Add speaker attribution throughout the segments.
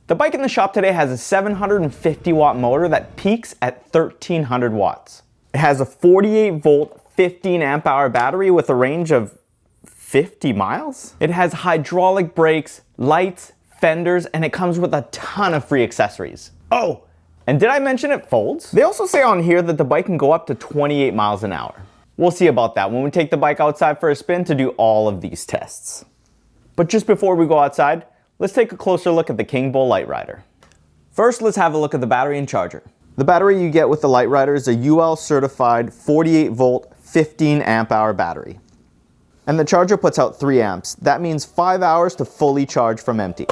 Speaker 1: The bike in the shop today has a 750 watt motor that peaks at 1300 watts. It has a 48 volt, 15 amp hour battery with a range of 50 miles. It has hydraulic brakes, lights, fenders, and it comes with a ton of free accessories. Oh, and did I mention it folds? They also say on here that the bike can go up to 28 miles an hour. We'll see about that when we take the bike outside for a spin to do all of these tests. But just before we go outside, let's take a closer look at the Kingbull Literider. First, let's have a look at the battery and charger. The battery you get with the Literider is a UL certified 48 volt, 15 amp hour battery. And the charger puts out 3 amps. That means 5 hours to fully charge from empty.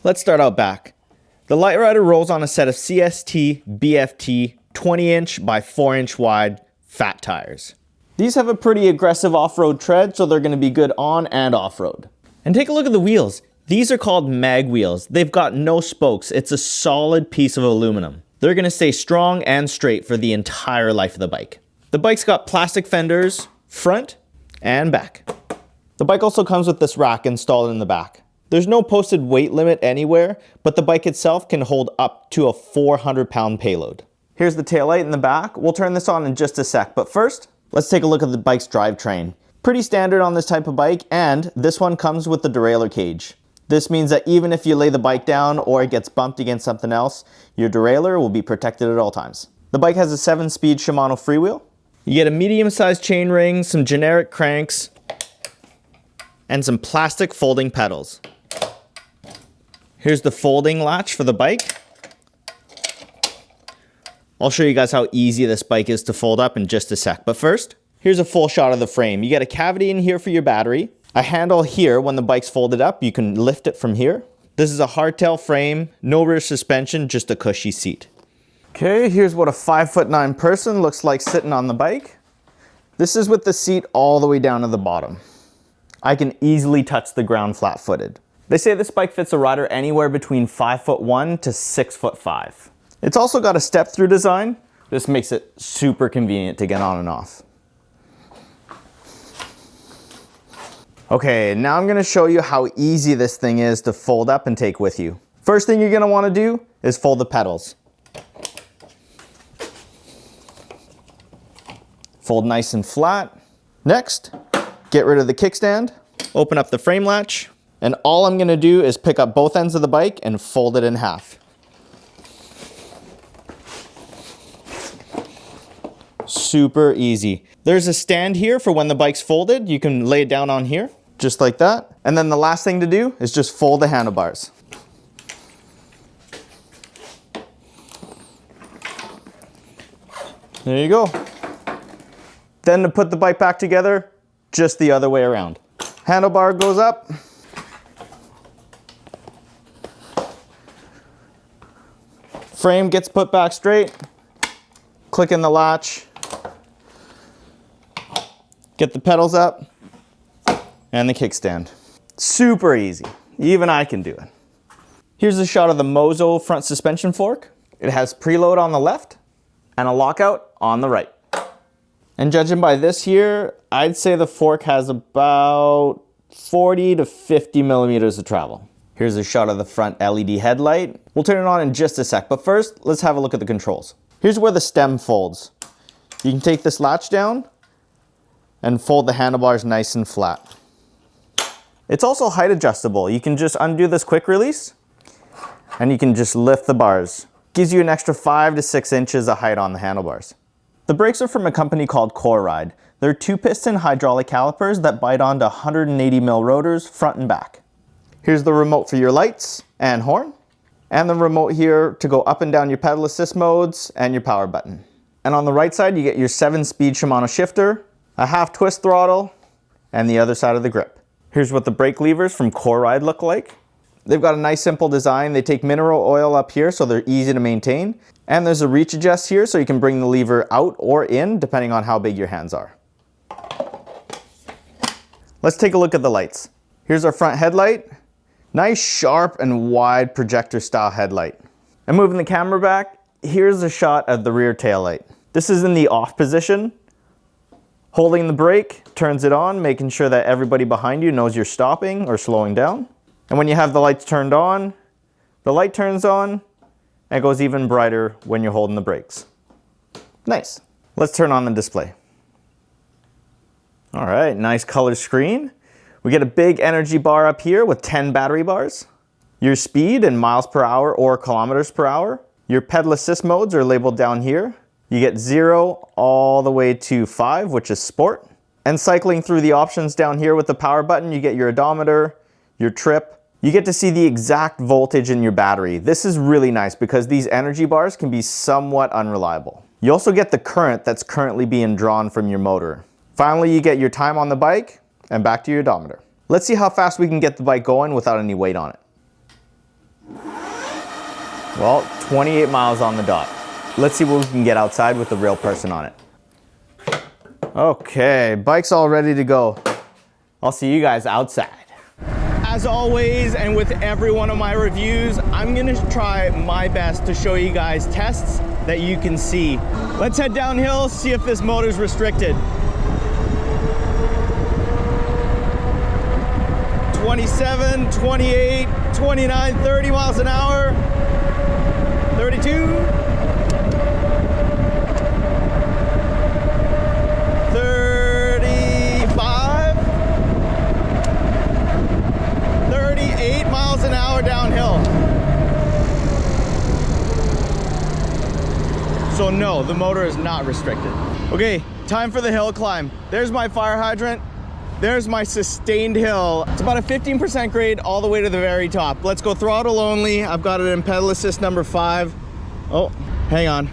Speaker 1: Let's start out back. The Literider rolls on a set of CST BFT 20-inch by 4-inch wide fat tires. These have a pretty aggressive off-road tread, so they're going to be good on and off-road. And take a look at the wheels. These are called mag wheels. They've got no spokes. It's a solid piece of aluminum. They're going to stay strong and straight for the entire life of the bike. The bike's got plastic fenders, front and back. The bike also comes with this rack installed in the back. There's no posted weight limit anywhere, but the bike itself can hold up to a 400-pound payload. Here's the taillight in the back. We'll turn this on in just a sec, but first, let's take a look at the bike's drivetrain. Pretty standard on this type of bike, and this one comes with the derailleur cage. This means that even if you lay the bike down or it gets bumped against something else, your derailleur will be protected at all times. The bike has a 7-speed Shimano freewheel. You get a medium-sized chainring, some generic cranks, and some plastic folding pedals. Here's the folding latch for the bike. I'll show you guys how easy this bike is to fold up in just a sec, but first, here's a full shot of the frame. You get a cavity in here for your battery, a handle here when the bike's folded up, you can lift it from here. This is a hardtail frame, no rear suspension, just a cushy seat. Okay, here's what a 5'9" person looks like sitting on the bike. This is with the seat all the way down to the bottom. I can easily touch the ground flat-footed. They say this bike fits a rider anywhere between 5'1" to 6'5". It's also got a step-through design. This makes it super convenient to get on and off. Okay, now I'm gonna show you how easy this thing is to fold up and take with you. First thing you're gonna wanna do is fold the pedals. Fold nice and flat. Next, get rid of the kickstand, open up the frame latch, and all I'm gonna do is pick up both ends of the bike and fold it in half. Super easy. There's a stand here for when the bike's folded. You can lay it down on here, just like that. And then the last thing to do is just fold the handlebars. There you go. Then to put the bike back together, just the other way around. Handlebar goes up. Frame gets put back straight. Click in the latch. Get the pedals up. And the kickstand. Super easy. Even I can do it. Here's a shot of the Mozo front suspension fork. It has preload on the left and a lockout on the right. And judging by this here, I'd say the fork has about 40 to 50 millimeters of travel. Here's a shot of the front LED headlight. We'll turn it on in just a sec, but first, let's have a look at the controls. Here's where the stem folds. You can take this latch down and fold the handlebars nice and flat. It's also height adjustable. You can just undo this quick release and you can just lift the bars. Gives you an extra 5 to 6 inches of height on the handlebars. The brakes are from a company called Ride. They're 2-piston hydraulic calipers that bite onto 180 mil rotors front and back. Here's the remote for your lights and horn, and the remote here to go up and down your pedal assist modes and your power button. And on the right side, you get your 7-speed Shimano shifter, a half twist throttle, and the other side of the grip. Here's what the brake levers from Ride look like. They've got a nice simple design. They take mineral oil up here so they're easy to maintain. And there's a reach adjust here so you can bring the lever out or in depending on how big your hands are. Let's take a look at the lights. Here's our front headlight. Nice, sharp, and wide projector style headlight. And moving the camera back, here's a shot of the rear tail light. This is in the off position. Holding the brake turns it on, making sure that everybody behind you knows you're stopping or slowing down. And when you have the lights turned on, The light turns on and goes even brighter when you're holding the brakes. Nice. Let's turn on the display. All right, nice color screen. We get a big energy bar up here with 10 battery bars. Your speed in miles per hour or kilometers per hour. Your pedal assist modes are labeled down here. You get 0 all the way to 5, which is sport. And cycling through the options down here with the power button, you get your odometer, your trip. You get to see the exact voltage in your battery. This is really nice because these energy bars can be somewhat unreliable. You also get the current that's currently being drawn from your motor. Finally, you get your time on the bike and back to your odometer. Let's see how fast we can get the bike going without any weight on it. Well, 28 miles on the dot. Let's see what we can get outside with the real person on it. Okay, bike's all ready to go. I'll see you guys outside. As always, and with every one of my reviews, I'm gonna try my best to show you guys tests that you can see. Let's head downhill, see if this motor's restricted. 27, 28, 29, 30 miles an hour, 32, 35, 38 miles an hour downhill. So no, the motor is not restricted. Okay, time for the hill climb. There's my fire hydrant. There's my sustained hill. It's about a 15% grade all the way to the very top. Let's go throttle only. I've got it in pedal assist number 5. Oh, hang on.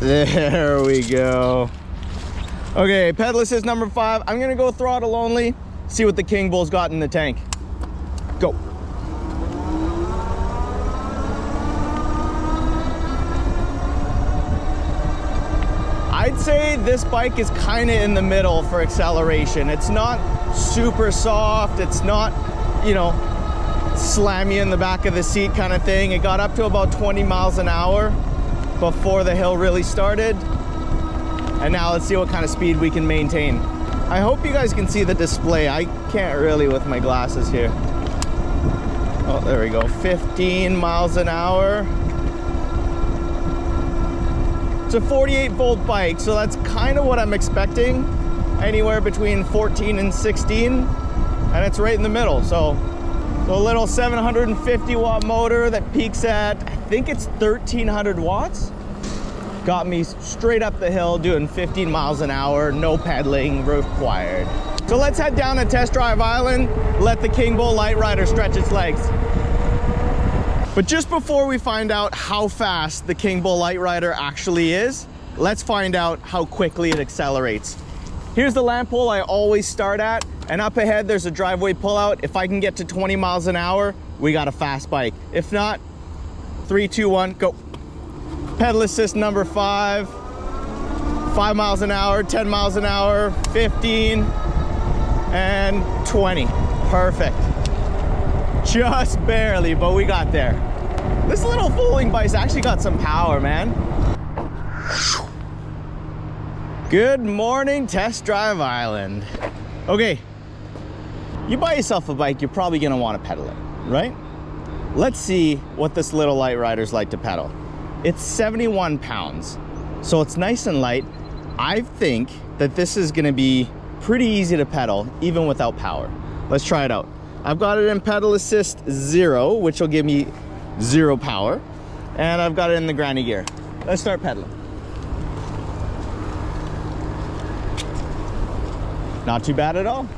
Speaker 1: There we go. Okay, pedal assist number 5. I'm gonna go throttle only, see what the Kingbull's got in the tank. Go. I'd say this bike is kind of in the middle for acceleration. It's not super soft. It's not, you know, slam you in the back of the seat kind of thing. It got up to about 20 miles an hour before the hill really started. And now let's see what kind of speed we can maintain. I hope you guys can see the display. I can't really with my glasses here. Oh, there we go. 15 miles an hour. It's a 48 volt bike, so that's kind of what I'm expecting. Anywhere between 14 and 16, and it's right in the middle. So a little 750 watt motor that peaks at, I think it's 1300 watts. Got me straight up the hill doing 15 miles an hour, no pedaling required. So let's head down to Test Drive Island, let the Kingbull Literider stretch its legs. But just before we find out how fast the Kingbull Literider actually is, let's find out how quickly it accelerates. Here's the lamp hole I always start at, and up ahead there's a driveway pullout. If I can get to 20 miles an hour, we got a fast bike. If not, 3, 2, 1, go. Pedal assist number 5, 5 miles an hour, 10 miles an hour, 15, and 20. Perfect. Just barely, but we got there. This little folding bike's actually got some power, man. Good morning, Test Drive Island. Okay, you buy yourself a bike, you're probably gonna wanna pedal it, right? Let's see what this little Literider's like to pedal. It's 71 pounds, so it's nice and light. I think that this is gonna be pretty easy to pedal, even without power. Let's try it out. I've got it in pedal assist 0, which will give me 0 power. And I've got it in the granny gear. Let's start pedaling. Not too bad at all.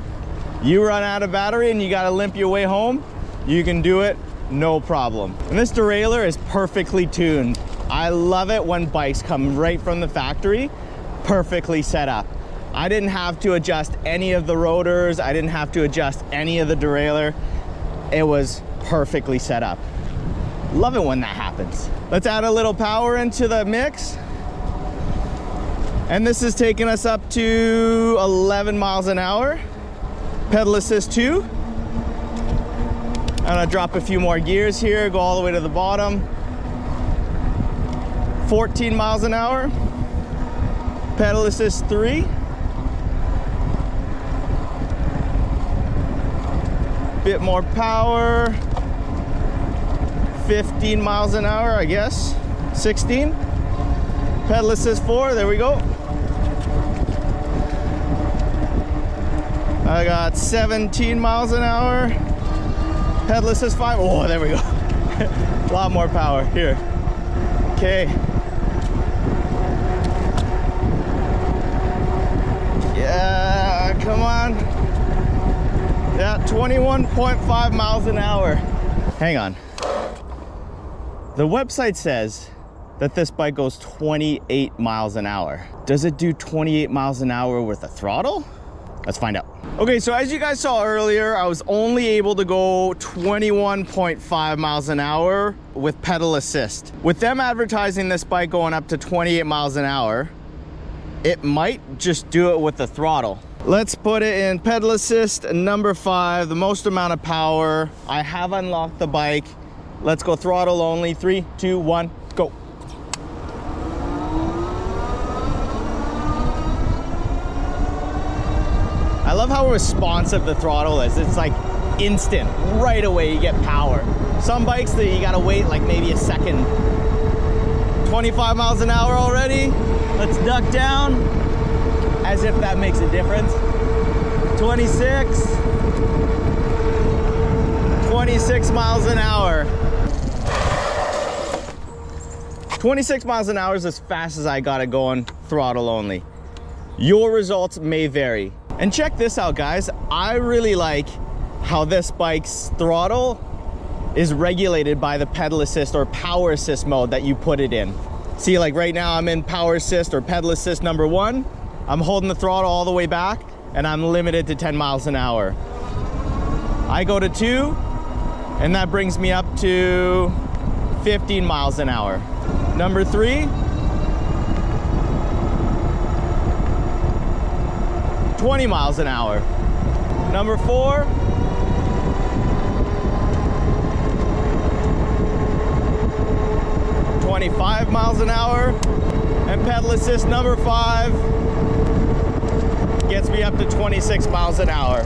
Speaker 1: You run out of battery and you gotta limp your way home, you can do it, no problem. And this derailleur is perfectly tuned. I love it when bikes come right from the factory, perfectly set up. I didn't have to adjust any of the rotors. I didn't have to adjust any of the derailleur. It was perfectly set up. Love it when that happens. Let's add a little power into the mix. And this is taking us up to 11 miles an hour. Pedal assist 2. I'm gonna drop a few more gears here, go all the way to the bottom. 14 miles an hour. Pedal assist 3. Bit more power. 15 miles an hour, I guess. 16. Pedal assist 4, there we go. I got 17 miles an hour. Pedal assist 5. Oh, there we go. A lot more power here. Okay. Yeah, come on. Yeah, 21.5 miles an hour. Hang on. The website says that this bike goes 28 miles an hour. Does it do 28 miles an hour with a throttle? Let's find out. Okay, so as you guys saw earlier, I was only able to go 21.5 miles an hour with pedal assist. With them advertising this bike going up to 28 miles an hour, it might just do it with the throttle. Let's put it in pedal assist number 5, the most amount of power. I have unlocked the bike. Let's go throttle only. 3, 2, 1, go. I love how responsive the throttle is. It's like instant, right away you get power. Some bikes that you gotta wait like maybe a second. 25 miles an hour already. Let's duck down, as if that makes a difference. 26. 26 miles an hour. 26 miles an hour is as fast as I got it going throttle only. Your results may vary. And check this out, guys. I really like how this bike's throttle is regulated by the pedal assist or power assist mode that you put it in. See, like right now I'm in power assist or pedal assist number 1. I'm holding the throttle all the way back and I'm limited to 10 miles an hour. I go to 2 and that brings me up to 15 miles an hour. Number 3, 20 miles an hour. Number 4, 25 miles an hour. And pedal assist number 5 gets me up to 26 miles an hour.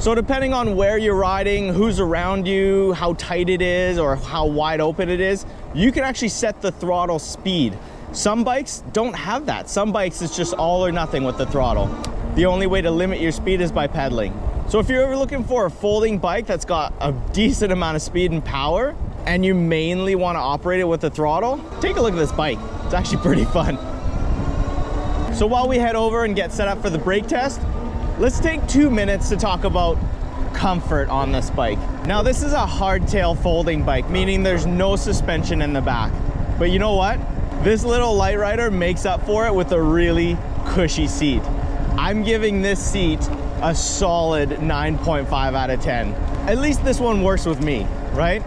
Speaker 1: So depending on where you're riding, who's around you, how tight it is, or how wide open it is, you can actually set the throttle speed. Some bikes don't have that. Some bikes it's just all or nothing with the throttle. The only way to limit your speed is by pedaling. So if you're ever looking for a folding bike that's got a decent amount of speed and power, and you mainly want to operate it with the throttle, take a look at this bike. It's actually pretty fun. So while we head over and get set up for the brake test, let's take 2 minutes to talk about comfort on this bike. Now this is a hardtail folding bike, meaning there's no suspension in the back. But you know what? This little Literider makes up for it with a really cushy seat. I'm giving this seat a solid 9.5 out of 10. At least this one works with me, right?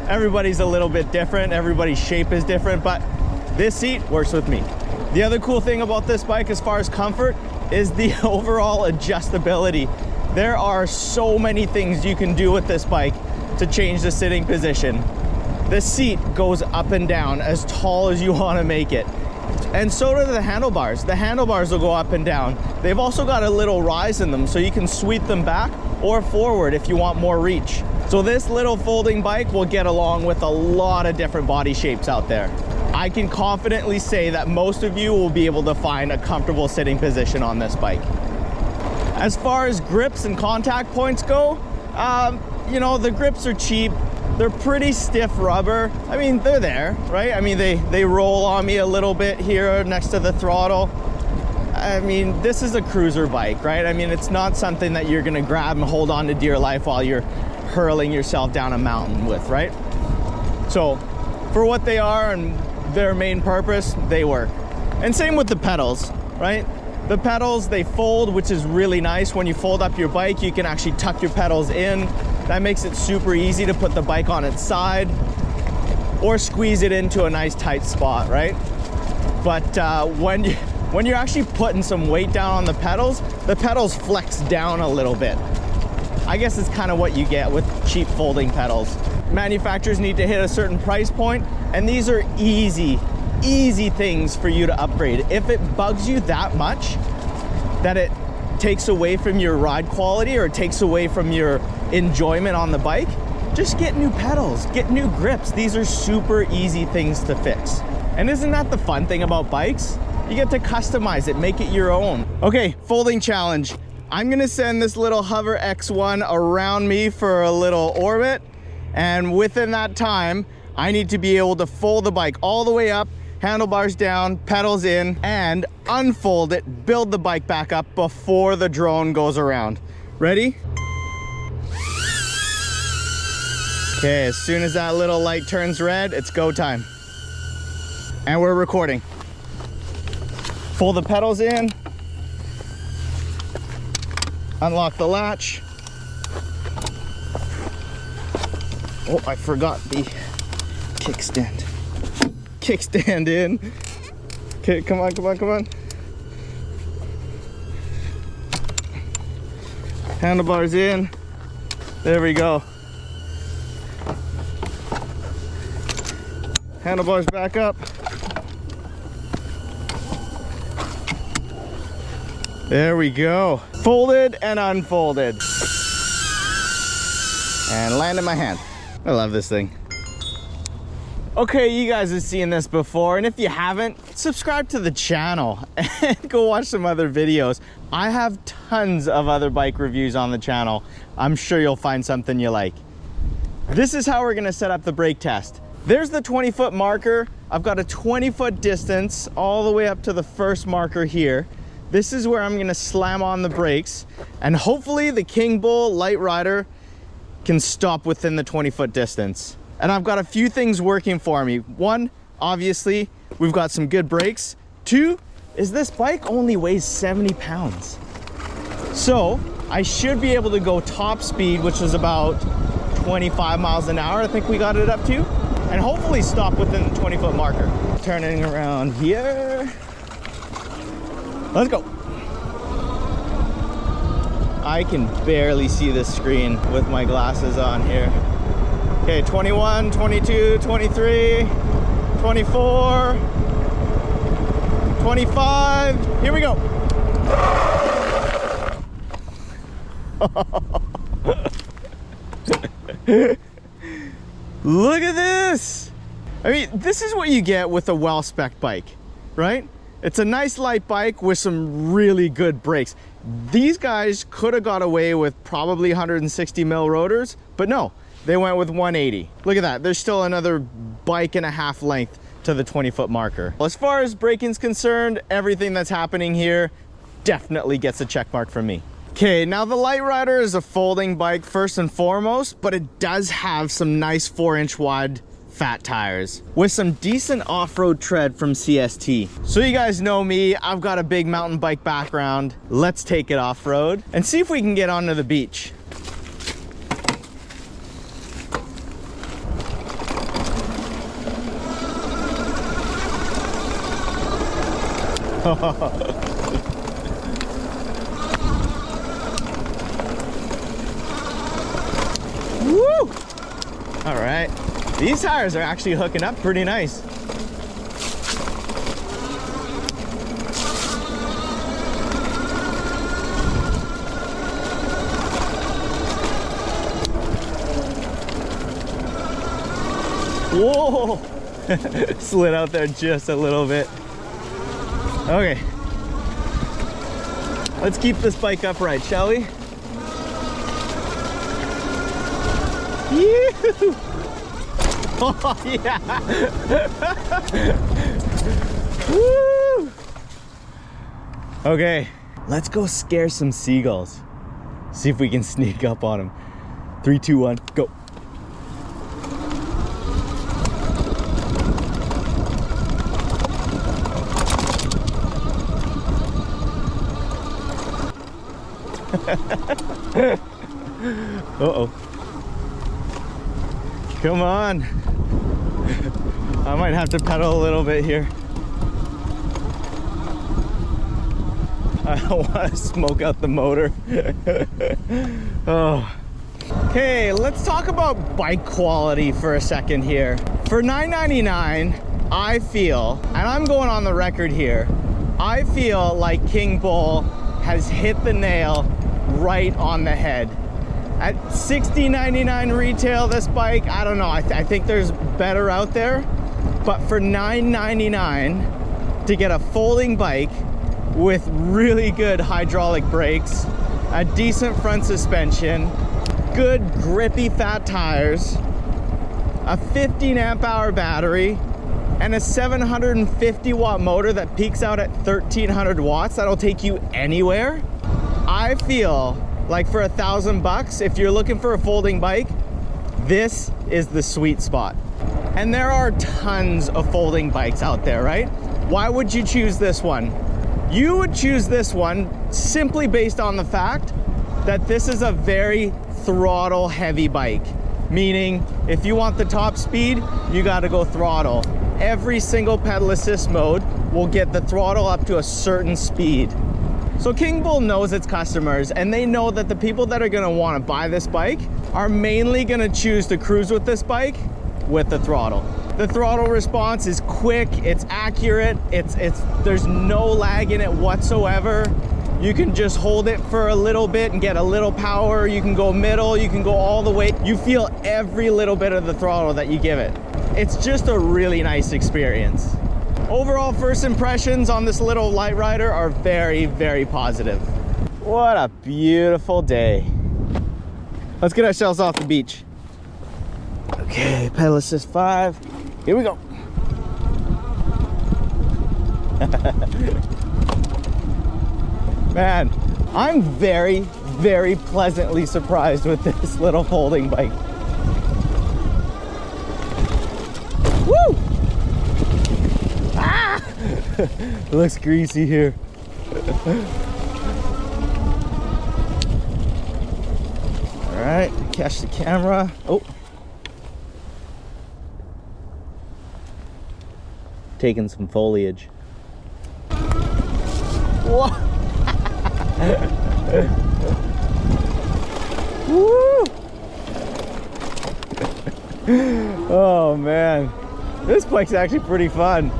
Speaker 1: Everybody's a little bit different, everybody's shape is different, but this seat works with me. The other cool thing about this bike as far as comfort is the overall adjustability. There are so many things you can do with this bike to change the sitting position. The seat goes up and down as tall as you want to make it. And so do the handlebars. The handlebars will go up and down. They've also got a little rise in them, so you can sweep them back or forward if you want more reach. So this little folding bike will get along with a lot of different body shapes out there. I can confidently say that most of you will be able to find a comfortable sitting position on this bike. As far as grips and contact points go, you know, the grips are cheap. They're pretty stiff rubber. I mean, they're there, right? I mean, they roll on me a little bit here next to the throttle. I mean, this is a cruiser bike, right? I mean, it's not something that you're gonna grab and hold on to dear life while you're hurling yourself down a mountain with, right? So for what they are and their main purpose, they work. And same with the pedals, right? The pedals, they fold, which is really nice. When you fold up your bike, you can actually tuck your pedals in. That makes it super easy to put the bike on its side or squeeze it into a nice tight spot, right? But when you're actually putting some weight down on the pedals flex down a little bit. I guess it's kind of what you get with cheap folding pedals. Manufacturers need to hit a certain price point, and these are easy things for you to upgrade. If it bugs you that much that it takes away from your ride quality or it takes away from your enjoyment on the bike, just get new pedals, get new grips. These are super easy things to fix. And isn't that the fun thing about bikes? You get to customize it, make it your own. Okay, folding challenge. I'm gonna send this little Hover X1 around me for a little orbit. And within that time, I need to be able to fold the bike all the way up, handlebars down, pedals in, and unfold it, build the bike back up before the drone goes around. Ready? Okay, as soon as that little light turns red, it's go time. And we're recording. Pull the pedals in. Unlock the latch. Oh, I forgot the kickstand. Kickstand in. Okay, come on, come on, come on. Handlebars in. There we go. Handlebars back up. There we go. Folded and unfolded. And land in my hand. I love this thing. Okay, you guys have seen this before, and if you haven't, subscribe to the channel and go watch some other videos. I have tons of other bike reviews on the channel. I'm sure you'll find something you like. This is how we're gonna set up the brake test. There's the 20-foot marker. I've got a 20-foot distance all the way up to the first marker here. This is where I'm gonna slam on the brakes, and hopefully the Kingbull Literider can stop within the 20-foot distance. And I've got a few things working for me. One, obviously, we've got some good brakes. Two, is this bike only weighs 70 pounds. So I should be able to go top speed, which is about 25 miles an hour, I think we got it up to, and hopefully stop within the 20-foot marker. Turning around here. Let's go. I can barely see the screen with my glasses on here. Okay, 21, 22, 23, 24, 25. Here we go. Look at this. I mean, this is what you get with a well-spec'd bike, right? It's a nice light bike with some really good brakes. These guys could have got away with probably 160 mil rotors, but no, they went with 180. Look at that, there's still another bike and a half length to the 20-foot marker. As far as braking's concerned, everything that's happening here definitely gets a check mark from me. Okay, now the Literider is a folding bike first and foremost, but it does have some nice 4-inch wide fat tires with some decent off-road tread from CST. So you guys know me, I've got a big mountain bike background. Let's take it off-road and see if we can get onto the beach. Woo! All right. These tires are actually hooking up pretty nice. Whoa! Slid out there just a little bit. Okay. Let's keep this bike upright, shall we? Yoo-hoo! Oh, yeah. Woo! Okay, let's go scare some seagulls. See if we can sneak up on them. 3, 2, 1, go. Uh-oh. Come on. I might have to pedal a little bit here. I don't want to smoke out the motor. Oh. Okay, let's talk about bike quality for a second here. For $9.99, I feel, and I'm going on the record here, I feel like Kingbull has hit the nail right on the head. At $60.99 retail, this bike, I don't know, I think there's better out there, but for $9.99 to get a folding bike with really good hydraulic brakes, a decent front suspension, good grippy fat tires, a 15 amp hour battery, and a 750 watt motor that peaks out at 1300 watts that'll take you anywhere. I feel like for $1,000, if you're looking for a folding bike, this is the sweet spot. And there are tons of folding bikes out there, right? Why would you choose this one? You would choose this one simply based on the fact that this is a very throttle heavy bike. Meaning, if you want the top speed, you gotta go throttle. Every single pedal assist mode will get the throttle up to a certain speed. So Kingbull knows its customers, and they know that the people that are gonna wanna buy this bike are mainly gonna choose to cruise with this bike with the throttle. The throttle response is quick, it's accurate, there's no lag in it whatsoever. You can just hold it for a little bit and get a little power. You can go middle, you can go all the way. You feel every little bit of the throttle that you give it. It's just a really nice experience. Overall first impressions on this little Literider are very, very positive. What a beautiful day. Let's get ourselves off the beach. Okay, pedal assist 5. Here we go. Man, I'm very, very pleasantly surprised with this little folding bike. Woo! Ah! It looks greasy here. All right, catch the camera. Oh. Taking some foliage. Whoa! Woo! Oh man, this bike's actually pretty fun.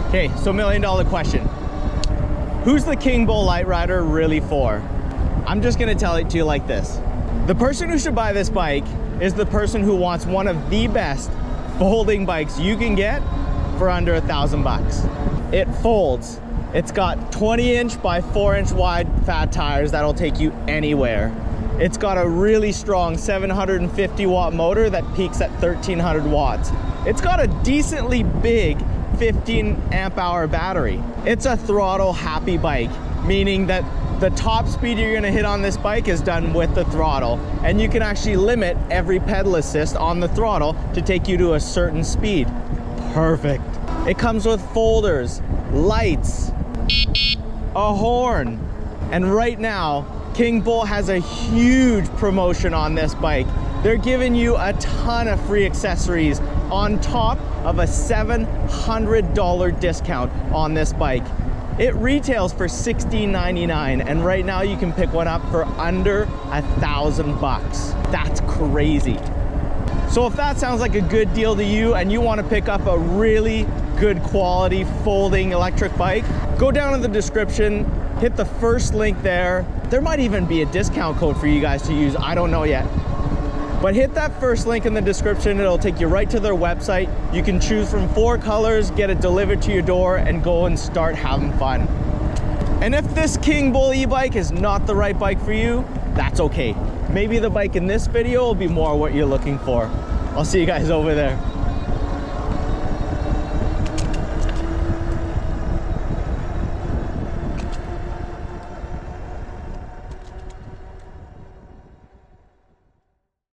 Speaker 1: Okay, so $1 million question. Who's the Kingbull Literider really for? I'm just gonna tell it to you like this. The person who should buy this bike is the person who wants one of the best folding bikes you can get for under $1,000. It folds. It's got 20-inch by 4-inch wide fat tires that'll take you anywhere. It's got a really strong 750 watt motor that peaks at 1300 watts. It's got a decently big 15 amp hour battery. It's a throttle happy bike, meaning that the top speed you're gonna hit on this bike is done with the throttle, and you can actually limit every pedal assist on the throttle to take you to a certain speed. Perfect. It comes with folders, lights, a horn, and right now Kingbull has a huge promotion on this bike. They're giving you a ton of free accessories on top of a $700 discount on this bike. It retails for $16.99, and right now you can pick one up for under $1,000. That's crazy. So if that sounds like a good deal to you and you want to pick up a really good quality folding electric bike, go down in the description, hit the first link there. There might even be a discount code for you guys to use, I don't know yet. But hit that first link in the description, it'll take you right to their website. You can choose from 4 colors, get it delivered to your door, and go and start having fun. And if this Kingbull e-bike is not the right bike for you, that's okay. Maybe the bike in this video will be more what you're looking for. I'll see you guys over there.